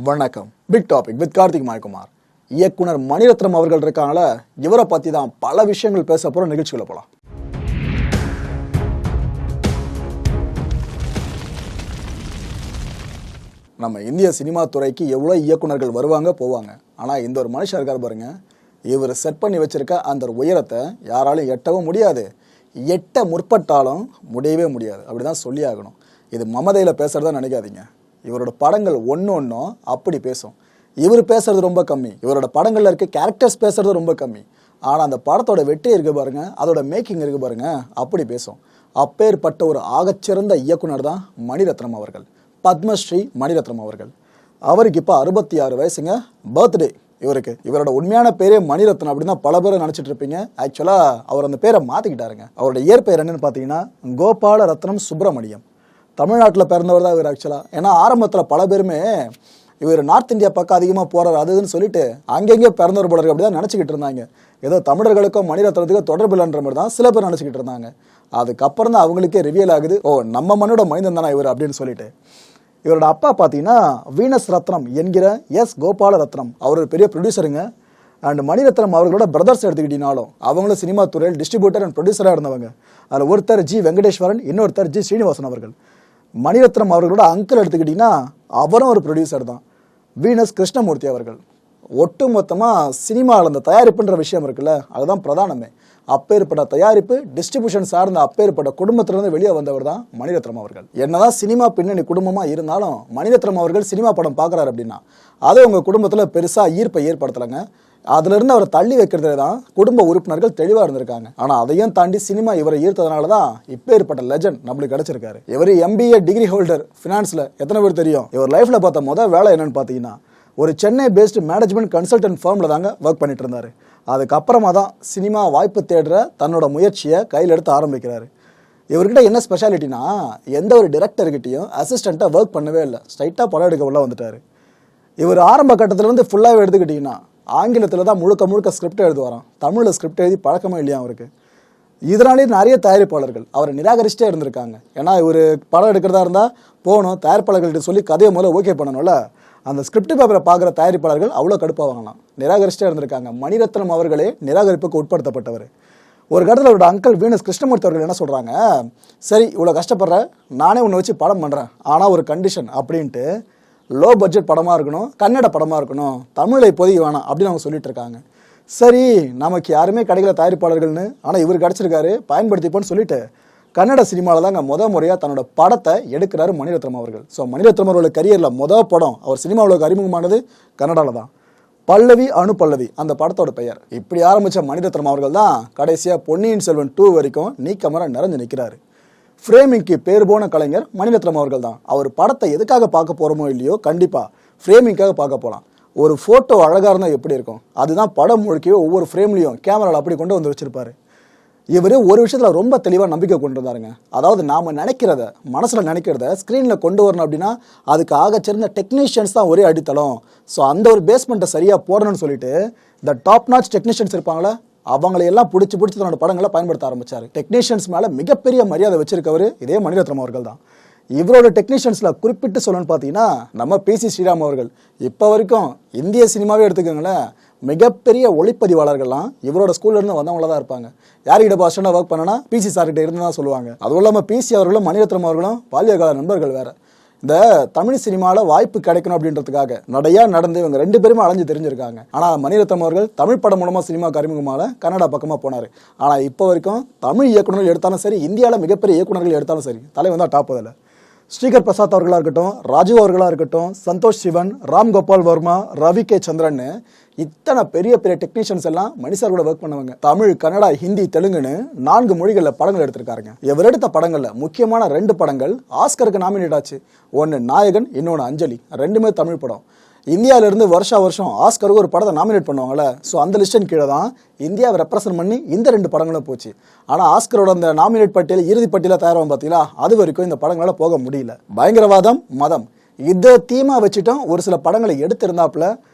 வணக்கம். Big topic with Karthik Mayakumar. இயக்குனர் மணிரத்னம் அவர்கள் இருக்காங்கள, இவரை பற்றி தான் பல விஷயங்கள் பேச போகிற நிகழ்ச்சிகளை போகலாம். நம்ம இந்திய சினிமா துறைக்கு எவ்வளோ இயக்குனர்கள் வருவாங்க போவாங்க. ஆனால் இந்த ஒரு மனுஷன் இருக்கார் பாருங்க, இவர் செட் பண்ணி வச்சிருக்க அந்த உயரத்தை யாராலும் எட்டவும் முடியாது, எட்ட முற்பட்டாலும் முடியவே முடியாது. அப்படி தான் சொல்லி ஆகணும். இது மமதையில் பேசுகிறதா நினைக்காதீங்க. இவரோட படங்கள் ஒன்றும் அப்படி பேசும். இவர் பேசுறது ரொம்ப கம்மி, இவரோட படங்கள்ல இருக்க கேரக்டர்ஸ் பேசுறது ரொம்ப கம்மி. ஆனால் அந்த படத்தோட வெற்றி இருக்கு பாருங்க, அதோட மேக்கிங் இருக்கு பாருங்க, அப்படி பேசும். அப்பேற்பட்ட ஒரு ஆகச்சிறந்த இயக்குனர் தான் மணிரத்னம் அவர்கள், பத்மஸ்ரீ மணிரத்னம் அவர்கள். அவருக்கு இப்போ 66 வயசுங்க, பர்த்டே இவருக்கு. இவரோட உண்மையான பேரே மணிரத்னம் அப்படின்னு தான் பல பேர் நினச்சிட்டு இருப்பீங்க. ஆக்சுவலாக அவர் அந்த பேரை மாற்றிக்கிட்டாருங்க. அவரோட இயற்பெயர் என்னன்னு பார்த்தீங்கன்னா கோபால ரத்னம் சுப்பிரமணியம். தமிழ்நாட்டில் பிறந்தவர் தான் இவர் ஆக்சுவலாக. ஏன்னா ஆரம்பத்தில் பல பேருமே இவர் நார்த் இந்தியா பக்கம் அதிகமாக போகிறார் அதுன்னு சொல்லிட்டு அங்கெங்கே பிறந்தவர் போல இருக்கு அப்படி தான் நினச்சிக்கிட்டு இருந்தாங்க. ஏதோ தமிழர்களுக்கும் மணிரத்னத்துக்கும் தொடர்பு இல்லைன்ற மாதிரி தான் சில பேர் நினச்சிக்கிட்டு இருந்தாங்க. அதுக்கப்புறம் தான் அவங்களுக்கே ரிவியல் ஆகுது, ஓ நம்ம மண்ணோட மைந்தன் தானே இவர் அப்படின்னு சொல்லிட்டு. இவரோட அப்பா பார்த்தீங்கன்னா வீனஸ் ரத்னம் என்கிற எஸ் கோபால ரத்னம். அவர் ஒரு பெரிய ப்ரொடியூசருங்க. அண்ட் மணிரத்னம் அவர்களோட பிரதர்ஸ் எடுத்துக்கிட்டீங்கனாலும் அவங்களும் சினிமா துறையில் டிஸ்ட்ரிபியூட்டர் அண்ட் ப்ரொடியூசராக இருந்தவங்க. அதில் ஒருத்தர் ஜி வெங்கடேஸ்வரன், இன்னொருத்தர் ஜி ஸ்ரீனிவாசன் அவர்கள். மணிரத்னம் அவர்களோட அங்கிள் எடுத்துக்கிட்டிங்கன்னா அவரும் ஒரு ப்ரொடியூசர் தான், வீனஸ் கிருஷ்ணமூர்த்தி அவர்கள். ஒட்டு மொத்தமாக சினிமாவில் அந்த தயாரிப்புன்ற விஷயம் இருக்குல்ல, அதுதான் பிரதானமே. அப்பேற்பட்ட தயாரிப்பு டிஸ்ட்ரிபியூஷன் சார்ந்த அப்பேற்பட்ட குடும்பத்திலிருந்து வெளியே வந்தவர் தான் மணிரத்னம் அவர்கள். என்னதான் சினிமா பின்னணி குடும்பமாக இருந்தாலும் மணிரத்னம் அவர்கள் சினிமா படம் பார்க்குறாரு அப்படின்னா அது உங்கள் குடும்பத்தில் பெருசாக ஈர்ப்பை ஏற்படுத்தலைங்க. அதுலேருந்து அவரை தள்ளி வைக்கிறதுல தான் குடும்ப உறுப்பினர்கள் தெளிவாக இருந்திருக்காங்க. ஆனால் அதையும் தாண்டி சினிமா இவரை ஈர்த்ததுனால தான் இப்போ ஏற்பட்ட லெஜண்ட் நம்மளுக்கு கிடைச்சிருக்காரு. இவர் MBA டிகிரி ஹோல்டர் ஃபினான்ஸில். எத்தனை பேர் தெரியும்? இவர் லைஃப்பில் பார்த்த முதல் வேலை என்னன்னு பார்த்தீங்கன்னா ஒரு சென்னை பேஸ்டு மேனேஜ்மெண்ட் கன்சல்டன்ட் ஃபார்மில் தாங்க ஒர்க் பண்ணிட்டு இருந்தார். அதுக்கப்புறமா தான் சினிமா வாய்ப்பு தேடுற தன்னோட முயற்சியை கையில் எடுத்து ஆரம்பிக்கிறாரு. இவர்கிட்ட என்ன ஸ்பெஷாலிட்டினா எந்த ஒரு டிரெக்டர்கிட்டையும் அசிஸ்டண்ட்டாக ஒர்க் பண்ணவே இல்லை, ஸ்ட்ரைட்டாக படம் எடுக்க உள்ள வந்துட்டார். இவர் ஆரம்ப கட்டத்திலேருந்து ஃபுல்லாகவே எடுத்துக்கிட்டிங்கன்னா ஆங்கிலத்தில் தான் முழுக்க ஸ்கிரிப்ட் எழுதுவாராம். தமிழில் ஸ்கிரிப்ட் எழுதி பழக்கமே இல்லையா அவருக்கு. இதனாலே நிறைய தயாரிப்பாளர்கள் அவரை நிராகரிச்சிட்டே இருந்திருக்காங்க. ஏன்னா இவர் படம் எடுக்கிறதா இருந்தால் போகணும், தயாரிப்பாளர்கள்ட்ட சொல்லி கதையை முதல்ல ஓகே பண்ணணும்ல. அந்த ஸ்கிரிப்ட் பேப்பரை பார்க்குற தயாரிப்பாளர்கள் அவ்வளோ கடுப்பாவாங்களாம், நிராகரிச்சிட்டே இருந்திருக்காங்க. மணிரத்னம் அவர்களே நிராகரிப்புக்கு உட்படுத்தப்பட்டவர். ஒரு கட்டத்தில் அவரோட அங்கிள் வீனஸ் கிருஷ்ணமூர்த்தி அவர்கள் என்ன சொல்கிறாங்க, சரி இவ்வளோ கஷ்டப்படுற, நானே உன்னை வச்சு படம் பண்ணுறேன், ஆனால் ஒரு கண்டிஷன் அப்படின்ட்டு, லோ பட்ஜெட் படமாக இருக்கணும், கன்னட படமாக இருக்கணும், தமிழை இப்போதைக்கு வேணாம் அப்படின்னு அவங்க சொல்லிட்டு இருக்காங்க. சரி நமக்கு யாருமே கிடைக்கல தயாரிப்பாளர்கள்னு, ஆனால் இவர் கிடச்சிருக்காரு பயன்படுத்திப்போன்னு சொல்லிட்டு கன்னட சினிமாவில் தாங்க முறையாக தன்னோட படத்தை எடுக்கிறாரு மணிரத்னம் அவர்கள். ஸோ மணிரத்னம் அவரோட கரியரில் படம் அவர் சினிமாவில் அறிமுகமானது கன்னடாவில் தான். பல்லவி அணு பல்லவி அந்த படத்தோட பெயர். இப்படி ஆரம்பித்த மணிரத்னம் அவர்கள் தான் கடைசியாக பொன்னியின் செல்வன் 2 வரைக்கும் நீக்கமர நிறைஞ்சு நிற்கிறாரு. ஃப்ரேமிங்க்கு பேர் போன கலைஞர் மணிரத்னம் அவர்கள் தான். அவர் படத்தை எதுக்காக பார்க்க போகிறோமோ இல்லையோ கண்டிப்பாக ஃப்ரேமிங்காக பார்க்க போகலாம். ஒரு ஃபோட்டோ அழகாக இருந்தால் எப்படி இருக்கும், அதுதான் படம் முழுக்கவே ஒவ்வொரு ஃப்ரேம்லையும் கேமராவில் அப்படி கொண்டு வந்து வச்சிருப்பாரு. இவர் ஒரு விஷயத்தில் ரொம்ப தெளிவாக நம்பிக்கை கொண்டு இருந்தாருங்க. அதாவது நாம் நினைக்கிறத மனசில் நினைக்கிறத ஸ்க்ரீனில் கொண்டு வரணும் அப்படின்னா அதுக்கு ஆகச்சிறந்த டெக்னீஷியன்ஸ் தான் ஒரே அடித்தளம். ஸோ அந்த ஒரு பேஸ்மெண்ட்டை சரியாக போடணும்னு சொல்லிட்டு இந்த டாப் நாச் டெக்னீஷியன்ஸ் இருப்பாங்களே அவங்களையெல்லாம் பிடிச்சி தன்னோட படங்களை பயன்படுத்த ஆரம்பித்தார். டெக்னீஷியன்ஸ் மேலே மிகப்பெரிய மரியாதை வச்சிருக்கவர் இதே மணிரத்னம் அவர்கள் தான். இவரோட டெக்னீஷியன்ஸில் குறிப்பிட்டு சொல்லணும்னு பார்த்தீங்கன்னா நம்ம PC ஸ்ரீராம் அவர்கள். இப்போ வரைக்கும் இந்திய சினிமாவே எடுத்துக்கோங்களேன், மிகப்பெரிய ஒளிப்பதிவாளர்கள்லாம் இவரோட ஸ்கூல்லேருந்து வந்தவங்கள தான் இருப்பாங்க. யார்கிட்ட பாஸ்டனாக ஒர்க் பண்ணனா PC சார்கிட்ட இருந்து தான் சொல்லுவாங்க. அதுவும் இல்லாமல் PC அவர்களும் மணிரத்னம் அவர்களும் பால்யகால நண்பர்கள் வேறு. இந்த தமிழ் சினிமாவில் வாய்ப்பு கிடைக்கணும் அப்படின்றதுக்காக நடையா நடந்து இவங்க 2 பேருமே அலைஞ்சு தெரிஞ்சிருக்காங்க. ஆனால் மணிரத்னம் அவர்கள் தமிழ் படம் மூலமாக சினிமாவுக்கு அறிமுகமாக கன்னடா பக்கமாக போனார். ஆனால் இப்போ வரைக்கும் தமிழ் இயக்குநர்கள் எடுத்தாலும் சரி, இந்தியாவில் மிகப்பெரிய இயக்குநர்கள் எடுத்தாலும் சரி, தலைவன் தான் டாப். அதில் ஸ்ரீகர் பிரசாத் அவர்களாக இருக்கட்டும், ராஜு அவர்களாக இருக்கட்டும், சந்தோஷ் சிவன், ராம் கோபால் வர்மா, ரவி கே சந்திரன், இத்தனை பெரிய டெக்னீஷியன்ஸ் எல்லாம் மணிசார் கூட ஒர்க் பண்ணுவாங்க. தமிழ், கன்னடா, ஹிந்தி, தெலுங்குன்னு 4 மொழிகளில் படங்கள் எடுத்திருக்காருங்க. இவர் எடுத்த படங்களில் முக்கியமான 2 படங்கள் ஆஸ்கருக்கு நாமினேட் ஆச்சு. ஒன்று நாயகன், இன்னொன்று அஞ்சலி. 2மே தமிழ் படம். இந்தியாவிலிருந்து வருஷம் ஆஸ்கருக்கு ஒரு படத்தை நாமினேட் பண்ணுவாங்கள்ல, ஸோ அந்த லிஸ்டின் கீழே தான் இந்தியாவை ரெப்ரசன்ட் பண்ணி இந்த 2 படங்களும் போச்சு. ஆனால் ஆஸ்கரோட அந்த நாமினேட் பட்டியல் இறுதி பட்டியலில் தயாராகும் பார்த்தீங்களா, அது வரைக்கும் இந்த படங்களால் போக முடியல. பயங்கரவாதம், மதம் இதை தீமா வச்சுட்டும் ஒரு சில படங்களை எடுத்திருந்தாப்புல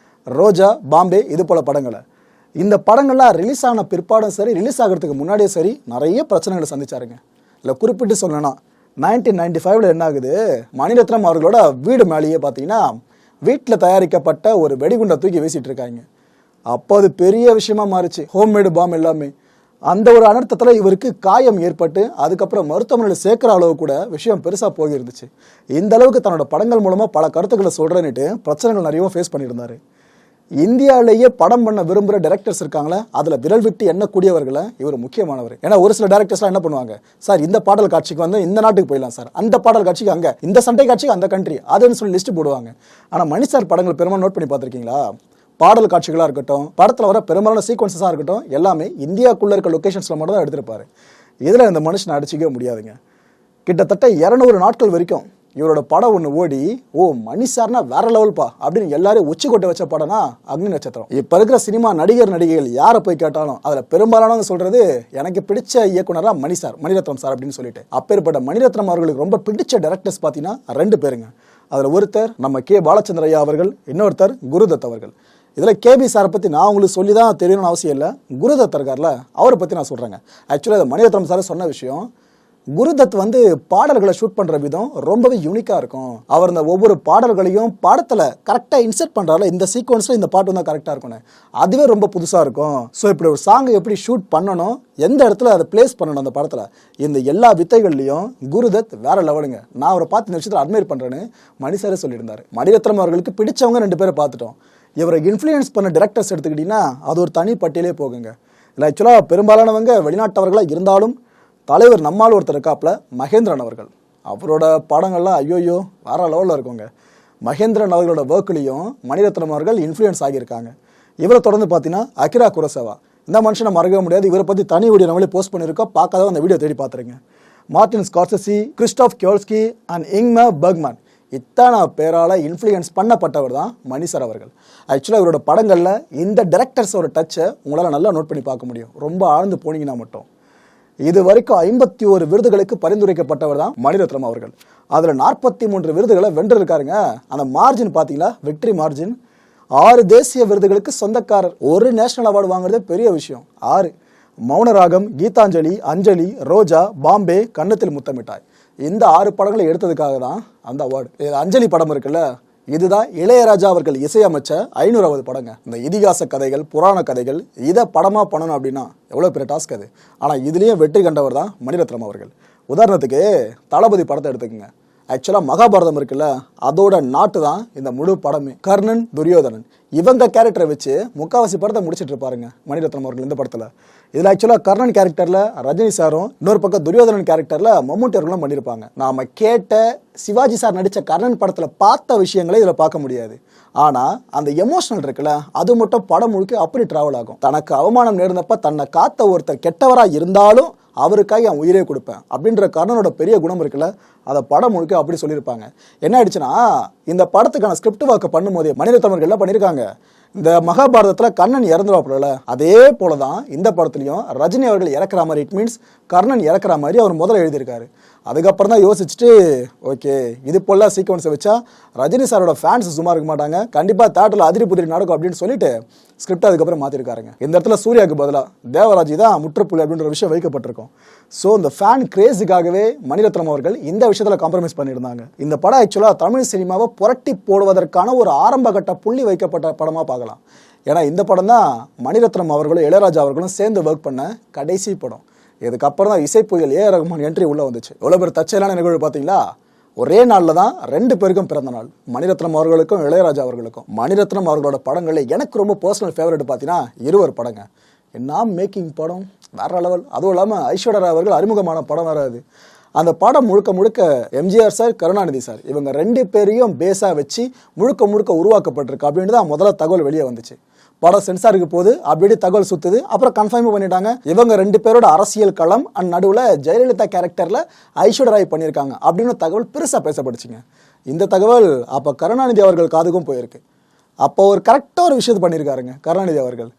ரோஜா, பாம்பே, இது போல படங்களை. இந்த படங்கள்லாம் ரிலீஸ் ஆன பிற்பாடும் சரி, ரிலீஸ் ஆகிறதுக்கு முன்னாடியே சரி நிறைய பிரச்சனைகளை சந்திச்சாருங்க. இல்லை குறிப்பிட்டு சொல்லணும்னா 1995 என்ன ஆகுது, மணிரத்னம் அவர்களோட வீடு மேலேயே பார்த்தீங்கன்னா வீட்டில் தயாரிக்கப்பட்ட ஒரு வெடிகுண்டை தூக்கி வீசிட்டு இருக்காங்க. அப்போ அது பெரிய விஷயமா மாறிச்சு, ஹோம்மேடு பாம் எல்லாமே. அந்த ஒரு அனர்த்தத்தில் இவருக்கு காயம் ஏற்பட்டு அதுக்கப்புறம் மருத்துவமனையில் சேர்க்கிற அளவு கூட விஷயம் பெருசாக போயிருந்துச்சு. இந்த அளவுக்கு தன்னோட படங்கள் மூலமாக பல கருத்துக்களை சொல்கிறேன்னுட்டு பிரச்சனைகள் நிறைய ஃபேஸ் பண்ணியிருந்தாரு. இந்தியாவிலேயே படம் பண்ண விரும்புகிற டைரக்டர்ஸ் இருக்காங்களே, அதில் விரல் விட்டு எண்ணக்கூடியவர்களை இவர் முக்கியமானவர். ஏன்னா ஒரு சில டைரக்டர்ஸ்லாம் என்ன பண்ணுவாங்க, சார் இந்த பாடல் காட்சிக்கு வந்து இந்த நாட்டுக்கு போயிடலாம் சார், அந்த பாடல் காட்சிக்கு அங்கே, இந்த சண்டை காட்சிக்கு அந்த கண்ட்ரி, அதுன்னு சொல்லி லிஸ்ட் போடுவாங்க. ஆனால் மணி சார் படங்கள் பெரும்பாலும் நோட் பண்ணி பார்த்துருக்கீங்களா, பாடல் காட்சிகளாக இருக்கட்டும், படத்தில் வர பெரும்பாலான சீக்வன்சஸாக இருக்கட்டும், எல்லாமே இந்தியாவுக்குள்ளே இருக்க லொக்கேஷன்ஸில் மட்டும் தான் எடுத்திருப்பாரு. இதில் இந்த மனுஷனை அடிச்சிக்கவே முடியாதுங்க. கிட்டத்தட்ட 200 நாட்கள் வரைக்கும் இவரோட படம் ஒன்று ஓடி, ஓ மணி சார்னா வேற லெவல்ப்பா அப்படின்னு எல்லாரும் உச்சி கொட்ட வச்ச படம்னா அக்னி நட்சத்திரம். இப்போ இருக்கிற சினிமா நடிகைகள் யாரை போய் கேட்டாலும் அதில் பெரும்பாலானவங்க சொல்றது எனக்கு பிடிச்ச இயக்குனரா மணி சார், மணிரத்னம் சார் அப்படின்னு சொல்லிட்டு. அப்பேற்பட்ட மணிரத்னம் அவர்களுக்கு ரொம்ப பிடிச்ச டைரக்டர்ஸ் பார்த்தீங்கன்னா 2 பேருங்க. அதில் ஒருத்தர் நம்ம கே பாலச்சந்திரையா அவர்கள், இன்னொருத்தர் குருதத் அவர்கள். இதில் கேபி சாரை பற்றி நான் உங்களுக்கு சொல்லி தான் தெரியணும்னு அவசியம் இல்லை. குருதத் இருக்கார்ல, அவரை பற்றி நான் சொல்கிறேங்க. ஆக்சுவலாக அது மணிரத்னம் சார் சொன்ன விஷயம். குருதத் வந்து பாடல்களை ஷூட் பண்ணுற விதம் ரொம்பவே யூனிக்காக இருக்கும். அவர் இந்த ஒவ்வொரு பாடல்களையும் படத்தில் கரெக்டாக இன்செர்ட் பண்ணுறால, இந்த சீக்வன்ஸில் இந்த பாட்டு தான் கரெக்டாக இருக்கும்னு, அதுவே ரொம்ப புதுசாக இருக்கும். ஸோ இப்படி ஒரு சாங்கை எப்படி ஷூட் பண்ணணும், எந்த இடத்துல அதை பிளேஸ் பண்ணணும் அந்த படத்தில், இந்த எல்லா வித்தைகள்லையும் குருதத் வேற லெவலுங்க. நான் அவரை பார்த்து இந்த விஷயத்தில் அட்மையர் பண்ணுறேன்னு மணிசாரே சொல்லியிருந்தார். மணிரத்னம் அவர்களுக்கு பிடிச்சவங்க 2 பேரை பார்த்துட்டோம். இவரை இன்ஃப்ளூயன்ஸ் பண்ண டைரக்டர்ஸ் எடுத்துக்கிட்டிங்கன்னா அது ஒரு தனி பட்டியலே போகுங்க. இல்லை ஆக்சுவலாக பெரும்பாலானவங்க வெளிநாட்டவர்களாக இருந்தாலும் தலைவர் நம்மால் ஒருத்தர் இருக்காப்புல, மகேந்திரன் அவர்கள். அவரோட படங்கள்லாம் ஐயோயோ வேற லெவலில் இருக்குங்க. மகேந்திரன் அவர்களோட ஒர்க்லையும் மணிரத்னம் அவர்கள் இன்ஃப்ளூயன்ஸ் ஆகியிருக்காங்க. இவரை தொடர்ந்து பார்த்தீங்கன்னா அகிரா குரோசவா, இந்த மனுஷனை மறக்கவே முடியாது. இவரை பற்றி தனி வீடியோ நம்மளே போஸ்ட் பண்ணியிருக்கோம், பார்க்காத அந்த வீடியோ தேடி பார்த்துருங்க. Martin Scorsese, Christoph கியோல்ஸ்கி and இங்மர் Bergman, இத்தனை பேரால் இன்ஃப்ளூயன்ஸ் பண்ணப்பட்டவர் தான் மணி சார் அவர்கள். ஆக்சுவலாக இவரோட படங்களில் இந்த டைரக்டர்ஸோட டச்சை உங்களால் நல்லா நோட் பண்ணி பார்க்க முடியும், ரொம்ப ஆழ்ந்து போனீங்கன்னா மட்டும். இது வரைக்கும் 51 விருதுகளுக்கு பரிந்துரைக்கப்பட்டவர் தான் மணிரத்னம் அவர்கள். அதில் 43 விருதுகளை வென்றிருக்காருங்க. அந்த மார்ஜின் பார்த்தீங்களா, விக்டரி மார்ஜின். 6 தேசிய விருதுகளுக்கு சொந்தக்காரர். ஒரு நேஷனல் அவார்டு வாங்குறதே பெரிய விஷயம். 6 மௌனராகம், கீதாஞ்சலி, அஞ்சலி, ரோஜா, பாம்பே, கன்னத்தில் முத்தமிட்டாய், இந்த 6 படங்களை எடுத்ததுக்காக தான் அந்த அவார்டு. அஞ்சலி படம் இருக்குல்ல, இதுதான் இளையராஜா அவர்கள் இசையமைச்ச 500வது படங்க. இந்த இதிகாச கதைகள், புராண கதைகள், இதை படமாக பண்ணணும் அப்படின்னா எவ்வளோ பெரிய டாஸ்க் அது. ஆனால் இதுலேயும் வெற்றி கண்டவர் தான் மணிரத்னம் அவர்கள். உதாரணத்துக்கு தளபதி படத்தை எடுத்துக்கோங்க. ஆக்சுவலாக மகாபாரதம் இருக்குல்ல, அதோட நாட்டு தான் இந்த முழு படமே. கர்ணன், துரியோதனன், இவங்க கேரக்டரை வச்சு முக்காவாசி படத்தை முடிச்சிட்டு இருப்பாருங்க மணிரத்னம் அவர்கள் இந்த படத்தில். இதில் ஆக்சுவலாக கர்ணன் கேரக்டரில் ரஜினி சாரும், இன்னொரு பக்கம் துரியோதனன் கேரக்டரில் மம்முட்டி அவர்களும் பண்ணியிருப்பாங்க. நாம் கேட்ட சிவாஜி சார் நடித்த கர்ணன் படத்தில் பார்த்த விஷயங்களை இதில் பார்க்க முடியாது. ஆனால் அந்த எமோஷனல் இருக்குல்ல, அது மட்டும் படம் முழுக்க அப்படி ட்ராவல் ஆகும். தனக்கு அவமானம் நேர்ந்தப்ப தன்னை காத்த ஒருத்தர் கெட்டவராக இருந்தாலும் அவருக்காக என் உயிரே கொடுப்பேன் அப்படின்ற கர்ணனோட பெரிய குணம் இருக்குல்ல, அதை படம் முழுக்க அப்படி சொல்லியிருப்பாங்க. என்ன ஆயிடுச்சுன்னா, இந்த படத்துக்கான ஸ்கிரிப்ட் ஒர்க் பண்ணும்போதே மணிரத்னம் அவர்கள் என்ன பண்ணியிருக்காங்க, இந்த மகாபாரதத்தில் கர்ணன் இறந்துருவாப்புல, அதே போல தான் இந்த படத்துலையும் ரஜினி அவர்கள் இறக்குற மாதிரி, இட் மீன்ஸ் கர்ணன் இறக்குற மாதிரி அவர் முதல்ல எழுதியிருக்காரு. அதுக்கப்புறம் தான் யோசிச்சுட்டு, ஓகே இது போல சீக்வன்ஸை வச்சா ரஜினி சாரோட ஃபேன்ஸ் சும்மா இருக்க மாட்டாங்க, கண்டிப்பாக தேட்டரில் அதிரி புதிரி நடக்கும் அப்படின்னு சொல்லிட்டு ஸ்கிரிப்ட் அதுக்கப்புறம் மாற்றிருக்காருங்க. இந்த இடத்துல சூர்யாவுக்கு பதிலாக தேவராஜ் தான் முற்றுப்புள்ளி அப்படின்ற விஷயம் வைக்கப்பட்டிருக்கும். ஸோ இந்த ஃபேன் கிரேஸுக்காகவே மணிரத்னம் அவர்கள் இந்த விஷயத்தில் காம்ப்ரமைஸ் பண்ணியிருந்தாங்க. இந்த படம் ஆக்சுவலாக தமிழ் சினிமாவை புரட்டி போடுவதற்கான ஒரு ஆரம்ப கட்ட புள்ளி வைக்கப்பட்ட படமாக பார்க்கலாம். ஏன்னா இந்த படம் தான் மணிரத்னம் அவர்களும் இளையராஜா அவர்களும் சேர்ந்து ஒர்க் பண்ண கடைசி படம். இதுக்கப்புறம் தான் இசை புயல் ஏ ரகுமான் என்ட்ரி உள்ளே வந்துச்சு. எவ்வளோ பேர் தற்செயலான நிகழ்வு பார்த்தீங்களா, ஒரே நாளில் தான் 2 பேருக்கும் பிறந்த நாள், மணிரத்னம் அவர்களுக்கும் இளையராஜா அவர்களுக்கும். மணிரத்னம் அவர்களோட படங்களில் எனக்கு ரொம்ப பர்சனல் ஃபேவரட் பார்த்தீங்கன்னா 20 படங்க. என்ன மேக்கிங் படம், வேற லெவல். அதுவும் இல்லாமல் ஐஸ்வர்யா அவர்கள் அறிமுகமான படம் வராது. அந்த படம் முழுக்க முழுக்க எம்ஜிஆர் சார், கருணாநிதி சார், இவங்க 2 பேரையும் பேஸாக வச்சு முழுக்க உருவாக்கப்பட்டிருக்கு அப்படின்னு தான் முதல்ல தகவல் வெளியே வந்துச்சு. படம் சென்சாருக்கு போது அப்படி தகவல் சுத்துது. அப்புறம் கன்ஃபார்ம் பண்ணிட்டாங்க, இவங்க 2 பேரோட அரசியல் களம் அண்ட் நடுவில் ஜெயலலிதா கேரக்டரில் ஐஸ்வர்யா ராய் பண்ணியிருக்காங்க அப்படின்னு தகவல் பெருசாக பேசப்படுச்சுங்க. இந்த தகவல் அப்போ கருணாநிதி அவர்கள் காதுக்கும் போயிருக்கு. அப்போ ஒரு கரெக்டாக ஒரு விஷயத்தை பண்ணியிருக்காருங்க கருணாநிதி அவர்கள்.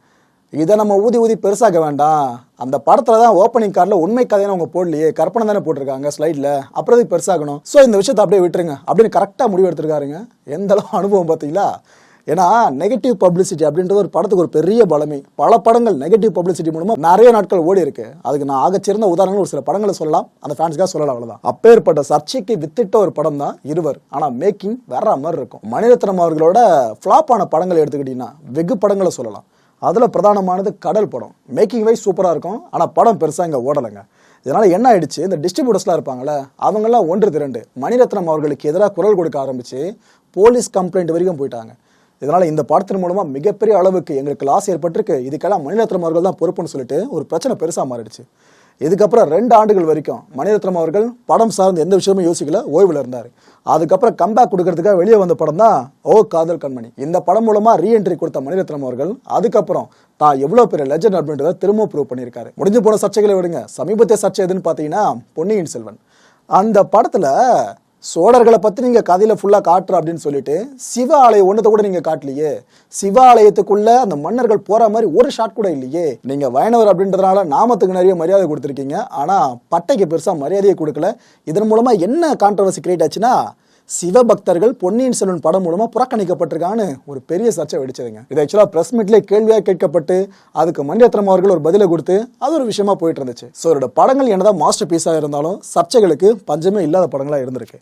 இதை நம்ம ஊதி பெருசாக்க வேண்டாம், அந்த படத்தில் தான் ஓப்பனிங் கார்டில் உண்மை கதைன்னு அவங்க போடலையே, கற்பனை தானே போட்டிருக்காங்க ஸ்லைடில், அப்புறம் இது பெருசாகணும், ஸோ இந்த விஷயத்தை அப்படியே விட்டுருங்க அப்படின்னு கரெக்டாக முடிவு எடுத்திருக்காருங்க. எந்த அளவு அனுபவம் பார்த்தீங்களா. ஏன்னா நெகட்டிவ் பப்ளிசிட்டி அப்படின்றது ஒரு படத்துக்கு ஒரு பெரிய பலமே. பல படங்கள் நெகட்டிவ் பப்ளிசிட்டி மூலமா நிறைய நாட்கள் ஓடி இருக்கு. அதுக்கு நான் ஆகச்சிறந்த உதாரணங்கள் ஒரு சில படங்களை சொல்லலாம், அந்த ஃபேன்ஸ்க்காக சொல்லலாம், அவ்வளவுதான். அப்பேற்பட்ட சர்ச்சைக்கு வித்திட்ட ஒரு படம் தான் இருவர். ஆனா மேக்கிங் வேற மாதிரி இருக்கும். மணிரத்னம் அவர்களோட ஃபிளாப் ஆன படங்களை எடுத்துக்கிட்டீங்கன்னா வெகு படங்களை சொல்லலாம். அதுல பிரதானமானது கடல் படம். மேக்கிங் வைஸ் சூப்பரா இருக்கும், ஆனா படம் பெருசா இங்க ஓடலைங்க. இதனால என்ன ஆயிடுச்சு, இந்த டிஸ்ட்ரிபியூட்டர்ஸ்லாம் இருப்பாங்கல்ல, அவங்கெல்லாம் ஒன்று திரண்டு மணிரத்னம் அவர்களுக்கு எதிராக குரல் கொடுக்க ஆரம்பிச்சு போலீஸ் கம்ப்ளைண்ட் வரைக்கும் போயிட்டாங்க. இதனால இந்த படத்தின் மூலமா மிகப்பெரிய அளவுக்கு எங்களுக்கு லாஸ் ஏற்பட்டிருக்கு, இதுக்கெல்லாம் மணிரத்னம் அவர்கள் தான் பொறுப்புன்னு சொல்லிட்டு ஒரு பிரச்சனை பெருசா மாறிடுச்சு. இதுக்கப்புறம் 2 ஆண்டுகள் வரைக்கும் மணிரத்னம் அவர்கள் படம் சார்ந்து எந்த விஷயமும் யோசிக்கல, ஓய்வில் இருந்தார். அதுக்கப்புறம் கம்பேக் கொடுக்கறதுக்காக வெளியே வந்த படம் தான் ஓ காதல் கண்மணி. இந்த படம் மூலமா ரீஎன்ட்ரி கொடுத்த மணிரத்னம் அவர்கள் அதுக்கப்புறம் தான் எவ்வளவு பெரிய லெஜண்ட் அப்படின்றத திரும்ப ப்ரூவ் பண்ணியிருக்காரு. முடிஞ்சு போன சர்ச்சைகளை விடுங்க, சமீபத்திய சர்ச்சை எதுன்னு பாத்தீங்கன்னா பொன்னியின் செல்வன். அந்த படத்துல சோழர்களை பத்தி நீங்க கதையில ஃபுல்லா காட்டுற அப்படின்னு சொல்லிட்டு சிவ ஆலயம் ஒன்னத்தை கூட நீங்க காட்டலையே. சிவ ஆலயத்துக்குள்ள அந்த மன்னர்கள் போற மாதிரி ஒரு ஷாட் கூட இல்லையே. நீங்க வைணவர் அப்படின்றதுனால நாமத்துக்கு நிறைய மரியாதை கொடுத்துருக்கீங்க, ஆனா பட்டைக்கு பெருசா மரியாதையை கொடுக்கல. இதன் மூலமா என்ன கான்ட்ரவர்சி கிரியேட் ஆச்சுன்னா, சிவபக்தர்கள் பொன்னியின் செல்வன் படம் மூலமா புறக்கணிக்கப்பட்டிருக்கான்னு ஒரு பெரிய சர்ச்சை வெடிச்சதுங்க. இது ஆக்சுவலா பிரஸ் மீட்ல கேள்வியா கேட்கப்பட்டு அதுக்கு மணிரத்னம் அவர்கள் ஒரு பதிலை கொடுத்து அது ஒரு விஷயமா போயிட்டு இருந்துச்சு. ஸோ அவரோட படங்கள் என்னதான் மாஸ்டர் பீஸா இருந்தாலும் சர்ச்சைகளுக்கு பஞ்சமே இல்லாத படங்களா இருந்திருக்கு.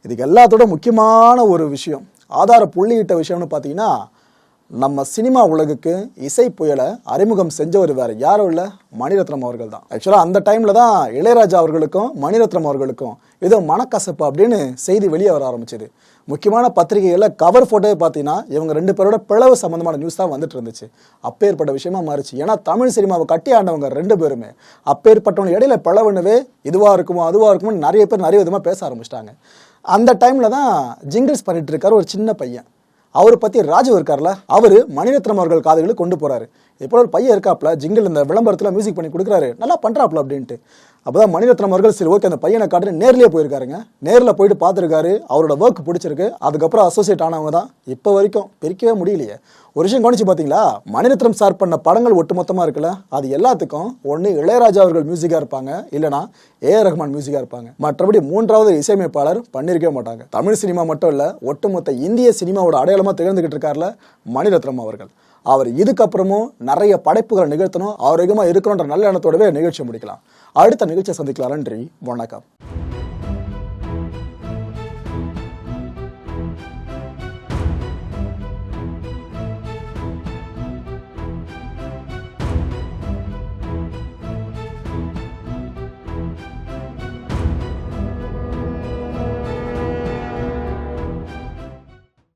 இதுக்கு எல்லாத்தோட முக்கியமான ஒரு விஷயம், ஆதார புள்ளியிட்ட விஷயம்னு பார்த்தீங்கன்னா, நம்ம சினிமா உலகுக்கு இசை புயலை அறிமுகம் செஞ்சவர் வேற யாரும் இல்லை, மணிரத்னம் அவர்கள் தான். ஆக்சுவலாக அந்த டைம்ல தான் இளையராஜா அவர்களுக்கும் மணிரத்னம் அவர்களுக்கும் ஏதோ மனக்கசப்பு அப்படின்னு செய்தி வெளியே வர ஆரம்பிச்சது. முக்கியமான பத்திரிகைகளில் கவர் ஃபோட்டோவே பார்த்தீங்கன்னா இவங்க 2 பேரோட பிளவு சம்பந்தமான நியூஸ் தான் வந்துட்டு இருந்துச்சு. அப்பேற்பட்ட விஷயமா மாறிச்சு. ஏன்னா தமிழ் சினிமாவை கட்டி ஆண்டவங்க 2 பேருமே. அப்பேற்பட்டவங்க இடையில பிளவுனவே இதுவாக இருக்குமோ அதுவாக இருக்குமோ நிறைய பேர் நிறைய விதமாக பேச ஆரம்பிச்சிட்டாங்க. அந்த டைம்ல தான் ஜிங்கிள்ஸ் பண்ணிட்டு இருக்காரு ஒரு சின்ன பையன். அவரை பத்தி ராஜு இருக்கார்ல, அவரு மணிரத்னம் அவர்கள் காதுகளுக்கு கொண்டு போறாரு. இப்போ ஒரு பையன் இருக்காப்ல, ஜிங்கிள் இந்த விளம்பரத்துல மியூசிக் பண்ணி கொடுக்குறாரு, நல்லா பண்றாப்ல அப்படின்ட்டு. அப்பதான் மணிரத்னம் அவர்கள் சரி ஓகே அந்த பையனை காட்டுன்னு நேர்லயே போயிருக்காருங்க. நேரில் போயிட்டு பார்த்துருக்காரு, அவரோட ஒர்க் பிடிச்சிருக்கு. அதுக்கப்புறம் அசோசியேட் ஆனவங்க தான் இப்போ வரைக்கும் பிரிக்கவே முடியலையே. ஒரு விஷயம் கவனிச்சு பார்த்தீங்களா, மணிரத்னம் சார் பண்ண படங்கள் ஒட்டுமொத்தமாக இருக்குல்ல, அது எல்லாத்துக்கும் ஒன்று இளையராஜா அவர்கள் மியூசிக்காக இருப்பாங்க, இல்லைனா ஏஆர் ரஹ்மான் மியூசிக்காக இருப்பாங்க. மற்றபடி 3வது இசையமைப்பாளர் பண்ணியிருக்கவே மாட்டாங்க. தமிழ் சினிமா மட்டும் இல்லை, ஒட்டுமொத்த இந்திய சினிமாவோட அடையாளமாக திகழ்ந்துகிட்டு இருக்காருல மணிரத்னம் அவர்கள். அவர் இதுக்கப்புறமும் நிறைய படைப்புகளை நிகழ்த்தணும், ஆரோக்கியமாக இருக்கணுன்ற நல்ல எண்ணத்தோடவே நிகழ்ச்சி முடிக்கலாம். அடுத்த நிகழ்ச்சியை சந்திக்கலாம். நன்றி, வணக்கம்.